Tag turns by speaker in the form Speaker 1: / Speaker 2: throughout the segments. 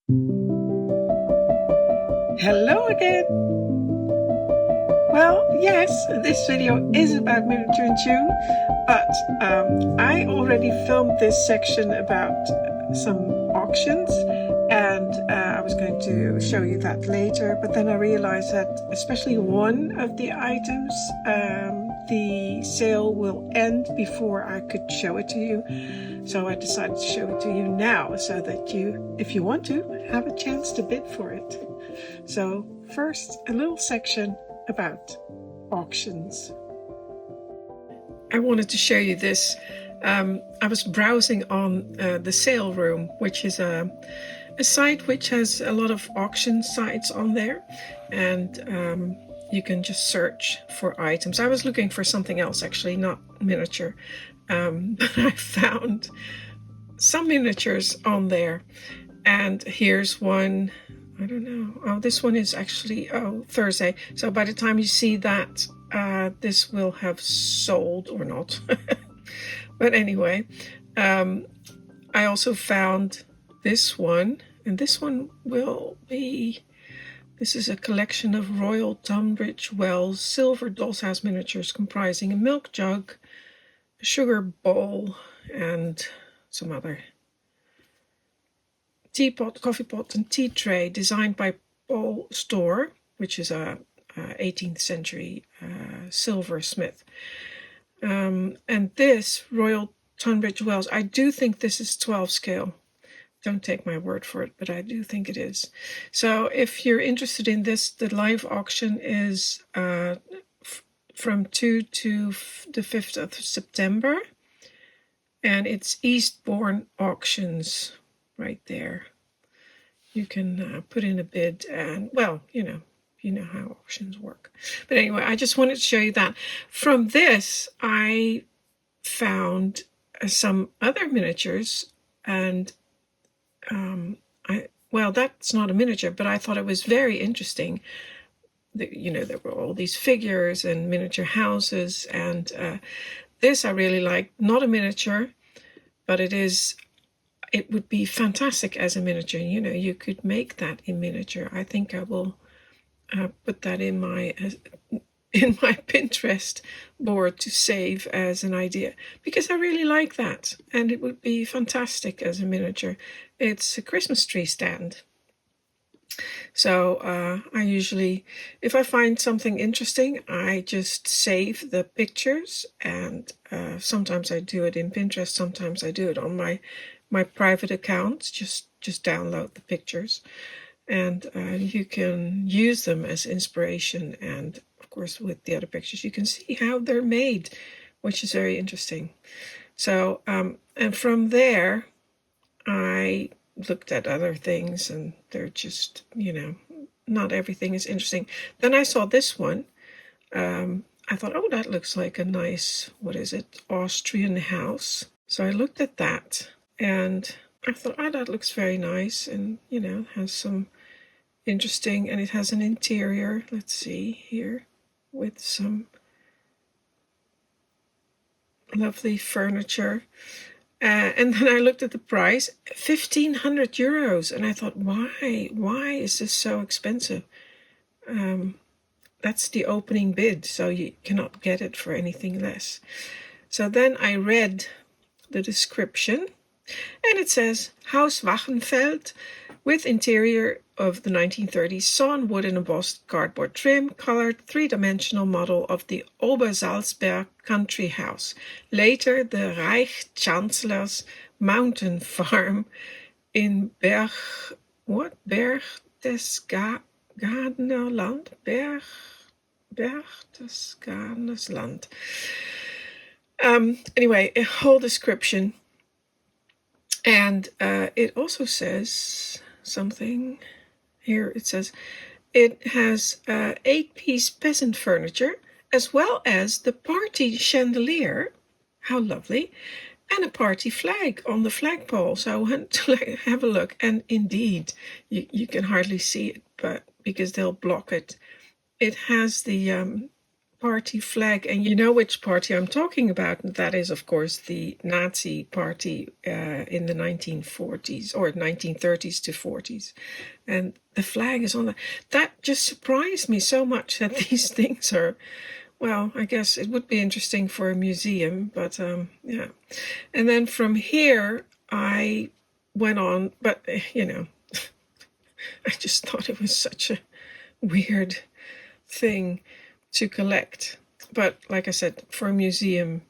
Speaker 1: Hello again. Well, yes, this video is about miniature in June, but I already filmed this section about some auctions, and I was going to show you that later, but then I realized that especially one of the items, the sale will end before I could show it to you. So I decided to show it to you now so that you, if you want to, have a chance to bid for it. So first, a little section about auctions. I wanted to show you this. I was browsing on the Sale Room, which is a site which has a lot of auction sites on there, and you can just search for items. I was looking for something else, actually, not miniature, but I found some miniatures on there, and here's one. I don't know. Oh, this one is actually Thursday. So by the time you see that, this will have sold or not. But anyway, I also found this one, and this one will be. This is a collection of Royal Tunbridge Wells silver Dolls'house miniatures comprising a milk jug, a sugar bowl, and some other teapot, coffee pot, and tea tray designed by Paul Storr, which is a 18th century silversmith. And this Royal Tunbridge Wells, I do think this is 12 scale. Don't take my word for it, but I do think it is. So if you're interested in this, the live auction is from 2 to the 5th of September. And it's Eastbourne Auctions right there. You can put in a bid, and well, you know how auctions work. But anyway, I just wanted to show you that. From this, I found some other miniatures, and well, that's not a miniature, but I thought it was very interesting. There were all these figures and miniature houses, and this I really liked. Not a miniature, but it would be fantastic as a miniature. You could make that in miniature. I think I will put that in my Pinterest board to save as an idea, because I really like that, and it would be fantastic as a miniature. It's a Christmas tree stand. So I usually, if I find something interesting, I just save the pictures, and sometimes I do it in Pinterest, sometimes I do it on my private account. Just download the pictures, and you can use them as inspiration, and of course with the other pictures you can see how they're made, which is very interesting. So and from there I looked at other things, and they're just, not everything is interesting. Then I saw this one. I thought, oh, that looks like a nice, what is it, Austrian house. So I looked at that, and I thought, oh, that looks very nice, and has some interesting, and it has an interior, let's see here, with some lovely furniture. And then I looked at the price, 1,500 euros, and I thought, why is this so expensive? That's the opening bid, so you cannot get it for anything less. So then I read the description, and it says, House Wachenfeld, with interior of the 1930s, sawn wood and embossed cardboard trim, colored three-dimensional model of the Obersalzberg country house, later the Reich Chancellor's mountain farm in Berchtesgadener Land? Berchtesgadener Land. Anyway, a whole description. And it also says something here. It says it has 8-piece peasant furniture, as well as the party chandelier. How lovely. And a party flag on the flagpole. So I went to have a look, and indeed, you can hardly see it, but because they'll block it. It has the party flag, and you know which party I'm talking about. That is, of course, the Nazi party in the 1940s or 1930s to 40s. And the flag is on that just surprised me so much that these things are, well, I guess it would be interesting for a museum, but yeah. And then from here, I went on, but I just thought it was such a weird thing to collect. But like I said, for a museum,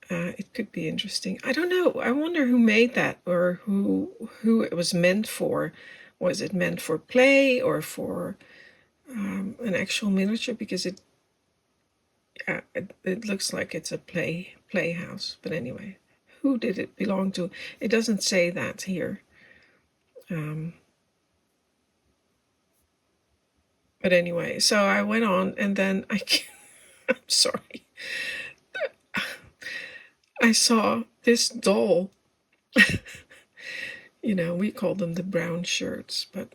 Speaker 1: it could be interesting. I don't know. I wonder who made that, or who it was meant for. Was it meant for play or for an actual miniature? Because it looks like it's a playhouse. But anyway, who did it belong to? It doesn't say that here. But anyway, so I went on, and then I'm sorry. I saw this doll. We call them the brown shirts, but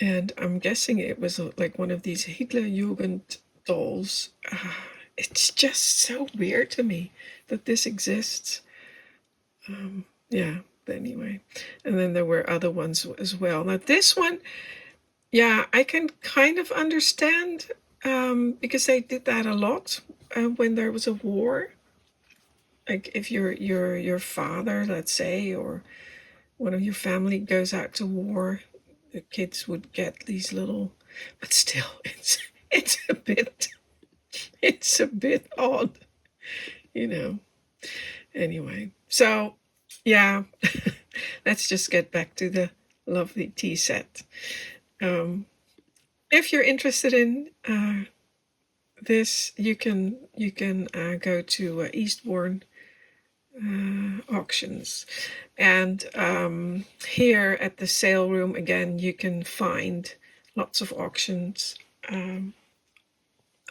Speaker 1: and I'm guessing it was like one of these Hitlerjugend dolls. It's just so weird to me that this exists. Yeah, but anyway. And then there were other ones as well. Now this one, yeah, I can kind of understand because they did that a lot when there was a war. Like if your father, let's say, or one of your family goes out to war, the kids would get these little, but still, it's a bit odd, Anyway, so yeah, let's just get back to the lovely tea set. If you're interested in this, you can go to Eastbourne auctions, and here at the sale room again you can find lots of auctions. I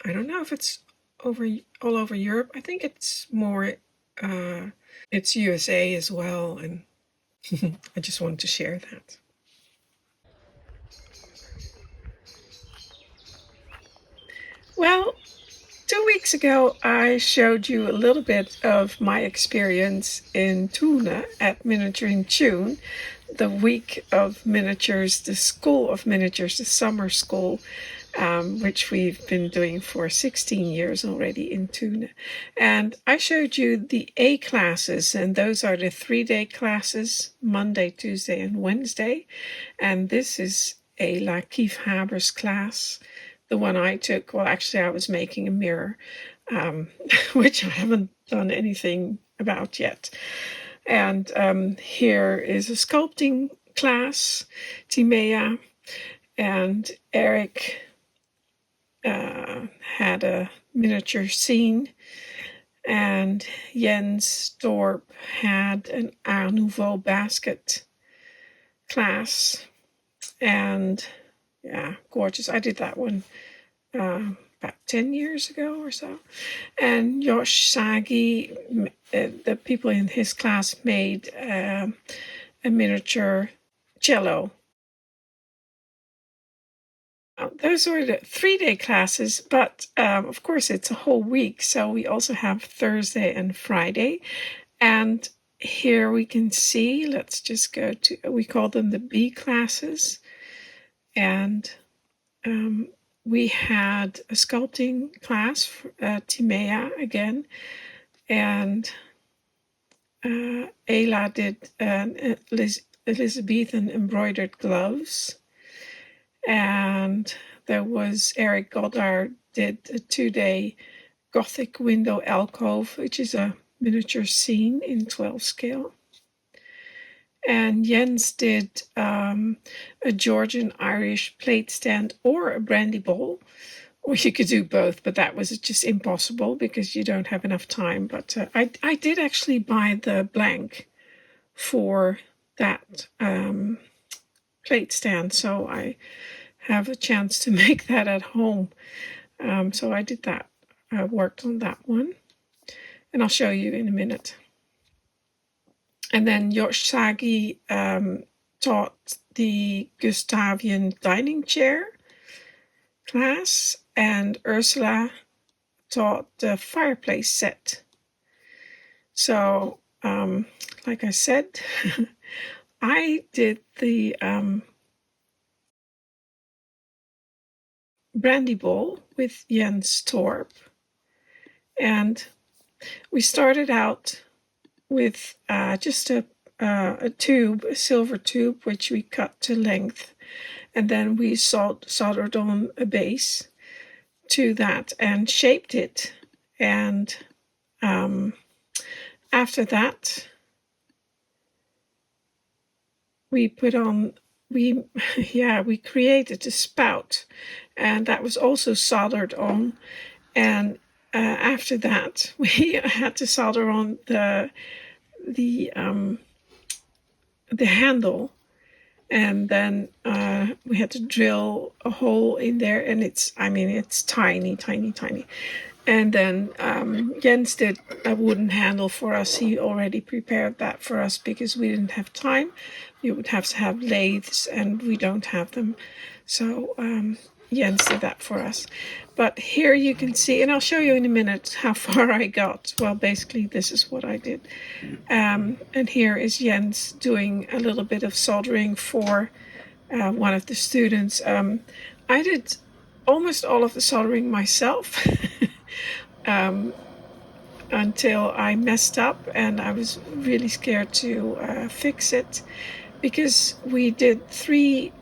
Speaker 1: don't know if it's all over Europe. I think it's more it's USA as well, and I just wanted to share that. Well, 2 weeks ago, I showed you a little bit of my experience in Thune at Miniature in June, the week of miniatures, the school of miniatures, the summer school, which we've been doing for 16 years already in Thune. And I showed you the A classes, and those are the 3-day classes, Monday, Tuesday, and Wednesday. And this is a La Kief Habers class. The one I took, well, actually, I was making a mirror, which I haven't done anything about yet. And here is a sculpting class, Timea, and Eric had a miniature scene, and Jens Dorp had an Art Nouveau basket class. And yeah, gorgeous. I did that one about 10 years ago or so. And Josje Sagi, the people in his class made a miniature cello. Those were the 3-day classes, but of course it's a whole week. So we also have Thursday and Friday. And here we can see, let's just go to, we call them the B classes. And we had a sculpting class, Timea again, and Ayla did Elizabethan embroidered gloves, and there was Eric Goddard did a 2-day Gothic window alcove, which is a miniature scene in 12 scale. And Jens did a Georgian Irish plate stand or a brandy bowl, or you could do both, but that was just impossible because you don't have enough time. But I did actually buy the blank for that plate stand, so I have a chance to make that at home. So I did that. I worked on that one, and I'll show you in a minute. And then Josje Sagi taught the Gustavian dining chair class, and Ursula taught the fireplace set. So, like I said, I did the brandy bowl with Jens Torp, and we started out with just a tube, a silver tube, which we cut to length, and then we soldered on a base to that and shaped it. And after that, we created a spout, and that was also soldered on. And after that, we had to solder on the handle, and then we had to drill a hole in there, and it's tiny. And then Jens did a wooden handle for us. He already prepared that for us because we didn't have time. We would have to have lathes, and we don't have them. So Jens did that for us. But here you can see, and I'll show you in a minute how far I got. Well, basically, this is what I did. And here is Jens doing a little bit of soldering for one of the students. I did almost all of the soldering myself until I messed up, and I was really scared to fix it, because we did 3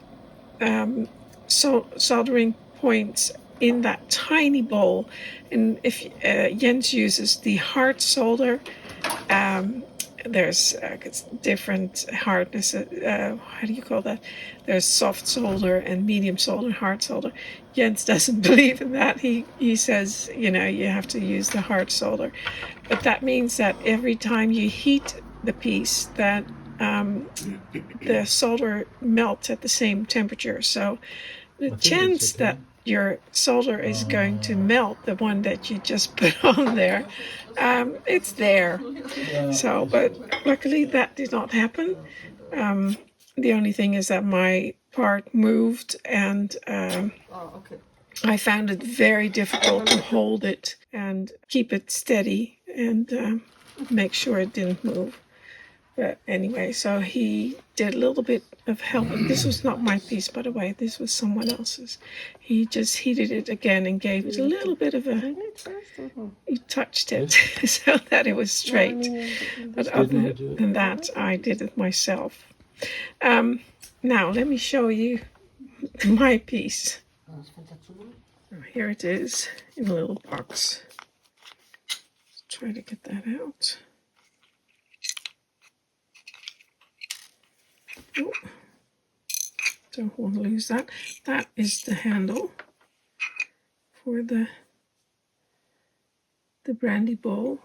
Speaker 1: soldering points in that tiny bowl. And if Jens uses the hard solder, there's different hardness. How do you call that? There's soft solder and medium solder, hard solder. Jens doesn't believe in that. He says, you have to use the hard solder. But that means that every time you heat the piece, that the solder melts at the same temperature. So the chance that your solder is going to melt, the one that you just put on there, it's there. So, but luckily that did not happen. The only thing is that my part moved, and I found it very difficult to hold it and keep it steady and make sure it didn't move. But anyway, so he did a little bit of help. This was not my piece, by the way. This was someone else's. He just heated it again and gave it a little bit of a... He touched it so that it was straight. But other than that, I did it myself. Now, let me show you my piece. Here it is in a little box. Let's try to get that out. Oh, don't want to lose that. That is the handle for the brandy bowl,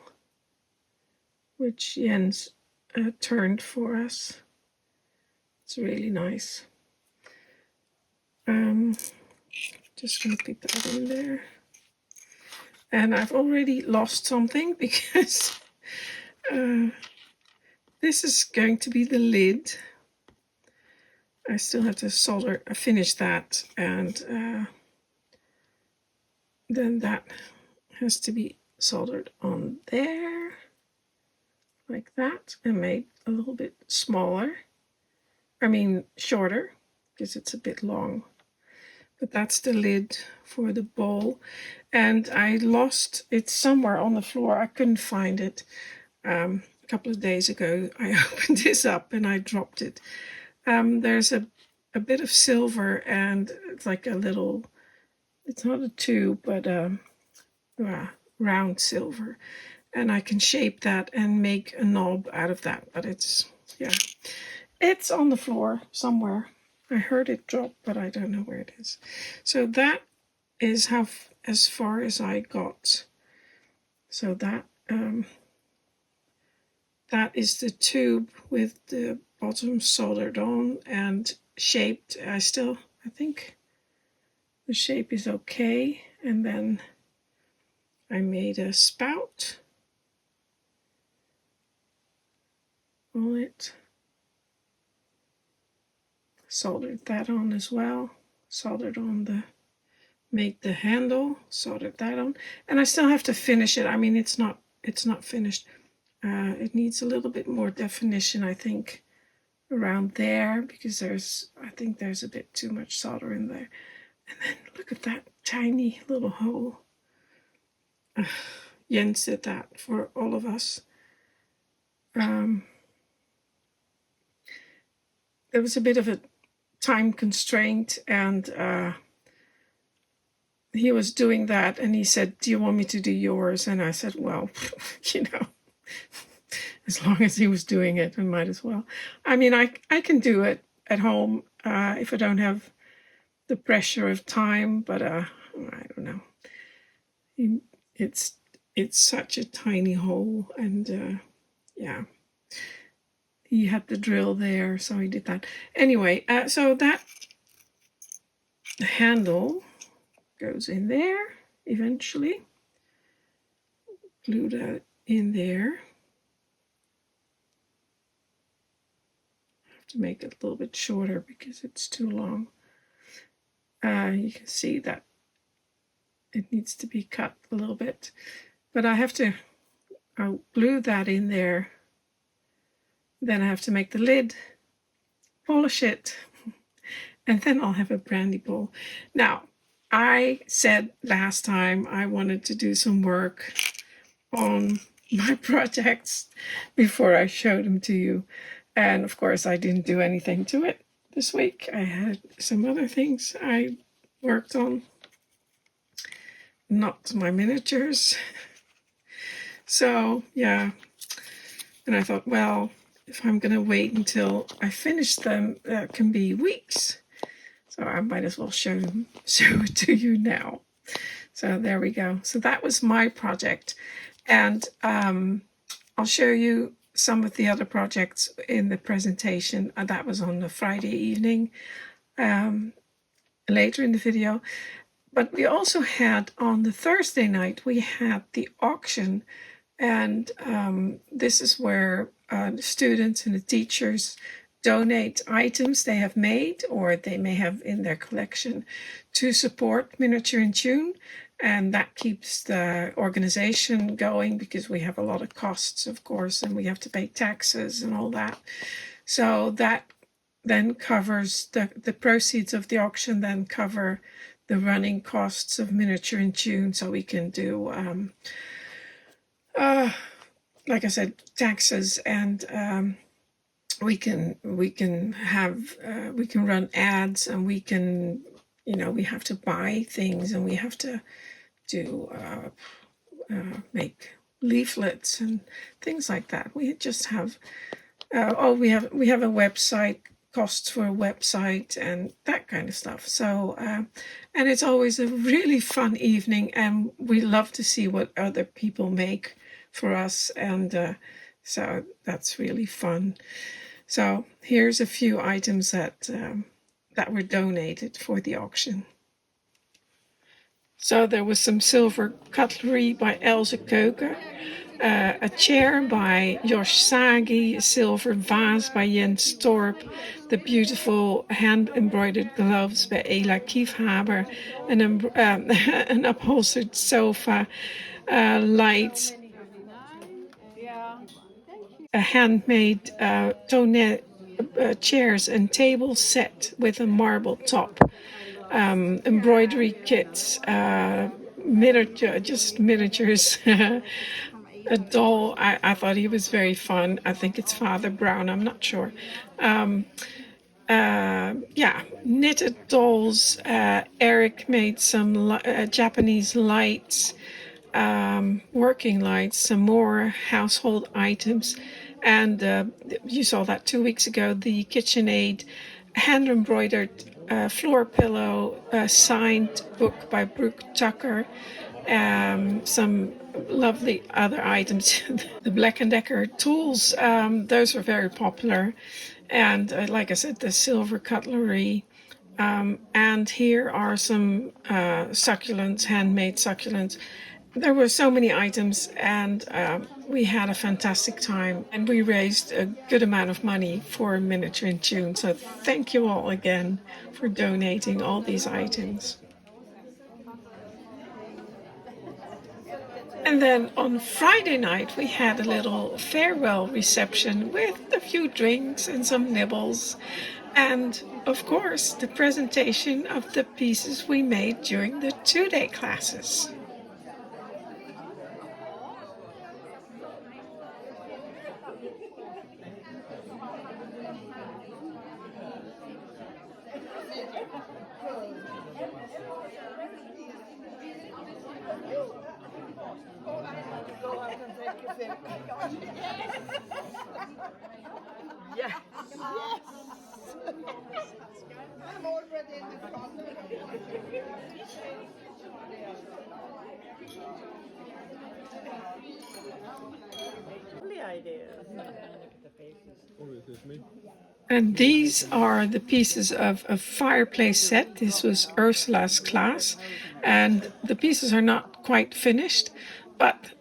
Speaker 1: which Jens turned for us. It's really nice. Just gonna put that in there. And I've already lost something because this is going to be the lid. I still have to finish that, and then that has to be soldered on there, like that, and made a little bit smaller. Shorter, because it's a bit long. But that's the lid for the bowl. And I lost it somewhere on the floor. I couldn't find it. A couple of days ago, I opened this up and I dropped it. There's a bit of silver, and it's like a little, it's not a tube, but round silver. And I can shape that and make a knob out of that. But it's on the floor somewhere. I heard it drop, but I don't know where it is. So that is as far as I got. So that that is the tube with the bottom soldered on and shaped. I think the shape is okay. And then I made a spout on it. Soldered that on as well. Soldered on the made the handle, soldered that on, and I still have to finish it. I mean, it's not finished. It needs a little bit more definition, I think, around there, because I think there's a bit too much solder in there. And then look at that tiny little hole. Jens did that for all of us. There was a bit of a time constraint, and he was doing that, and he said, "Do you want me to do yours?" And I said, "Well, you know, as long as he was doing it, I might as well." I mean, I can do it at home if I don't have the pressure of time, but I don't know. It's such a tiny hole, and yeah, he had the drill there, so he did that. Anyway, so that handle goes in there eventually. Glue that in there. I have to make it a little bit shorter because it's too long. You can see that it needs to be cut a little bit, but I'll glue that in there. Then I have to make the lid, polish it, and then I'll have a brandy bowl. Now, I said last time I wanted to do some work on my projects before I showed them to you. And of course, I didn't do anything to it this week. I had some other things I worked on, not my miniatures. So, yeah. And I thought, well, if I'm going to wait until I finish them, that can be weeks. So I might as well show it to you now. So there we go. So that was my project. And I'll show you some of the other projects in the presentation. That was on the Friday evening, later in the video. But we also had on the Thursday night, we had the auction. And this is where the students and the teachers donate items they have made or they may have in their collection to support Miniature in Tune. And that keeps the organization going because we have a lot of costs, of course, and we have to pay taxes and all that. So that then covers the proceeds of the auction, then cover the running costs of Miniature in Tune, so we can do like I said, taxes, and we can run ads, and we can, we have to buy things, and we have to do make leaflets and things like that. We just have we have a website, costs for a website and that kind of stuff. So and it's always a really fun evening, and we love to see what other people make for us, and so that's really fun. So here's a few items that were donated for the auction. So there was some silver cutlery by Else Koker, a chair by Josje, a silver vase by Jens Torp, the beautiful hand-embroidered gloves by Ela Kiefhaber, an upholstered sofa, lights, a handmade tonnet chairs and table set with a marble top, embroidery kits, miniatures. A doll. I thought he was very fun. I think it's Father Brown. I'm not sure. Knitted dolls. Eric made some Japanese lights, working lights, some more household items, and you saw that 2 weeks ago, the KitchenAid hand-embroidered floor pillow, signed book by Brooke Tucker, some lovely other items. The Black & Decker tools, those were very popular, and like I said, the silver cutlery. And here are some succulents, handmade succulents. There were so many items, and we had a fantastic time, and we raised a good amount of money for Miniature in Tune. So thank you all again for donating all these items. And then on Friday night, we had a little farewell reception with a few drinks and some nibbles. And of course, the presentation of the pieces we made during the 2-day classes.
Speaker 2: Yes. I'm already in the front. Lovely idea.
Speaker 1: And these are the pieces of a fireplace set. This was Ursula's class, and the pieces are not quite finished, but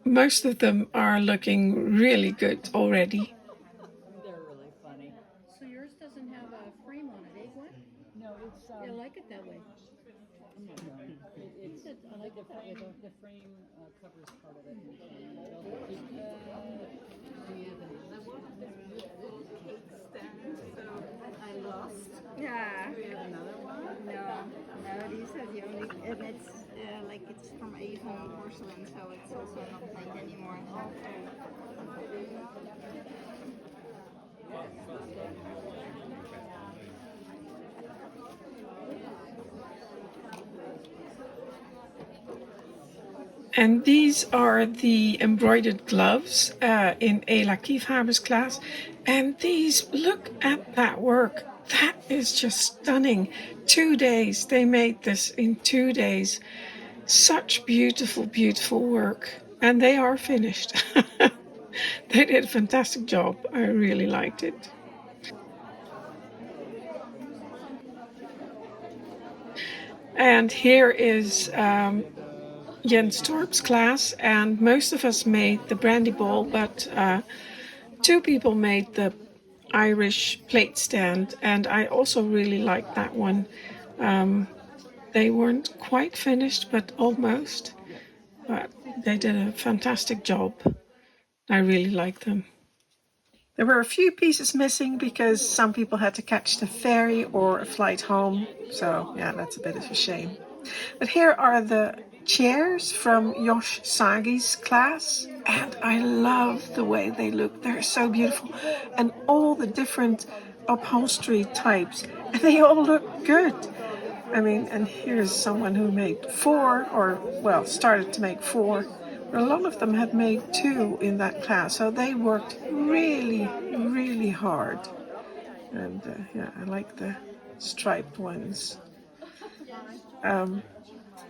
Speaker 1: most of them are looking really good already.
Speaker 2: They're really funny.
Speaker 3: So yours doesn't have a frame on it, eh, Gwen?
Speaker 2: No, it's
Speaker 3: I like it that way.
Speaker 2: I like the frame covers part of it. I lost.
Speaker 3: Yeah.
Speaker 2: Do we have another one?
Speaker 3: No, these are the only, and it's like it's from Avon porcelain, so it's also not like anymore.
Speaker 1: And these are the embroidered gloves in Ela Kiefhaber's class. And these, look at that work. That is just stunning. 2 days. They made this in 2 days. Such beautiful, beautiful work. And they are finished. They did a fantastic job. I really liked it. And here is Jens Torp's class, and most of us made the brandy bowl, but 2 people made the Irish plate stand, and I also really liked that one. They weren't quite finished, but almost. But they did a fantastic job. I really liked them. There were a few pieces missing because some people had to catch the ferry or a flight home. So yeah, that's a bit of a shame. But here are the chairs from Josje Sagi's class, and I love the way they look. They're so beautiful, and all the different upholstery types, and they all look good. I mean, and here's someone who made 4, or well, started to make 4. But a lot of them had made 2 in that class, so they worked really, really hard. And yeah, I like the striped ones.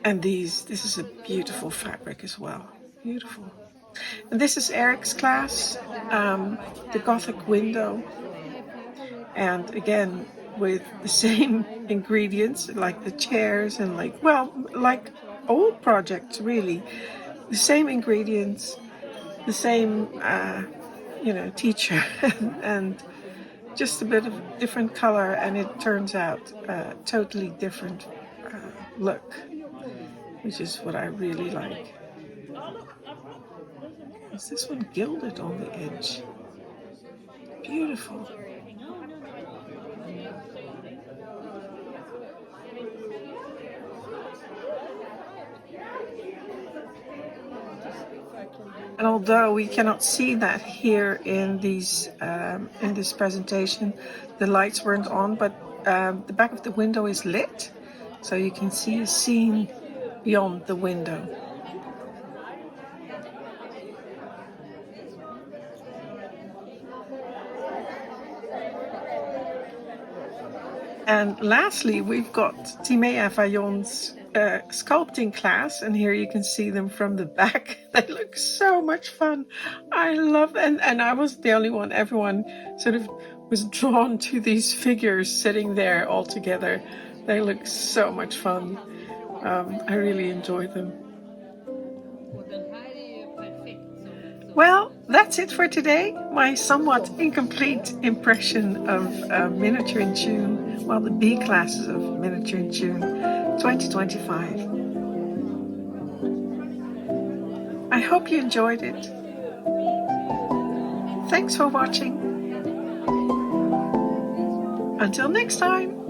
Speaker 1: And this is a beautiful fabric as well. Beautiful. And this is Eric's class, the Gothic window. And again, with the same ingredients, like the chairs and like all projects really. The same ingredients, the same, teacher, and just a bit of different color, and it turns out a totally different look, which is what I really like. Is this one gilded on the edge? Beautiful. And although we cannot see that here in these in this presentation, the lights weren't on, but the back of the window is lit, so you can see a scene beyond the window. And lastly, we've got Timea Fayon's sculpting class, and here you can see them from the back. They look so much fun. I love them, and I wasn't the only one. Everyone sort of was drawn to these figures sitting there all together. They look so much fun. I really enjoyed them. Well, that's it for today. My somewhat incomplete impression of Miniature in June, well, the B classes of Miniature in June 2025. I hope you enjoyed it. Thanks for watching. Until next time.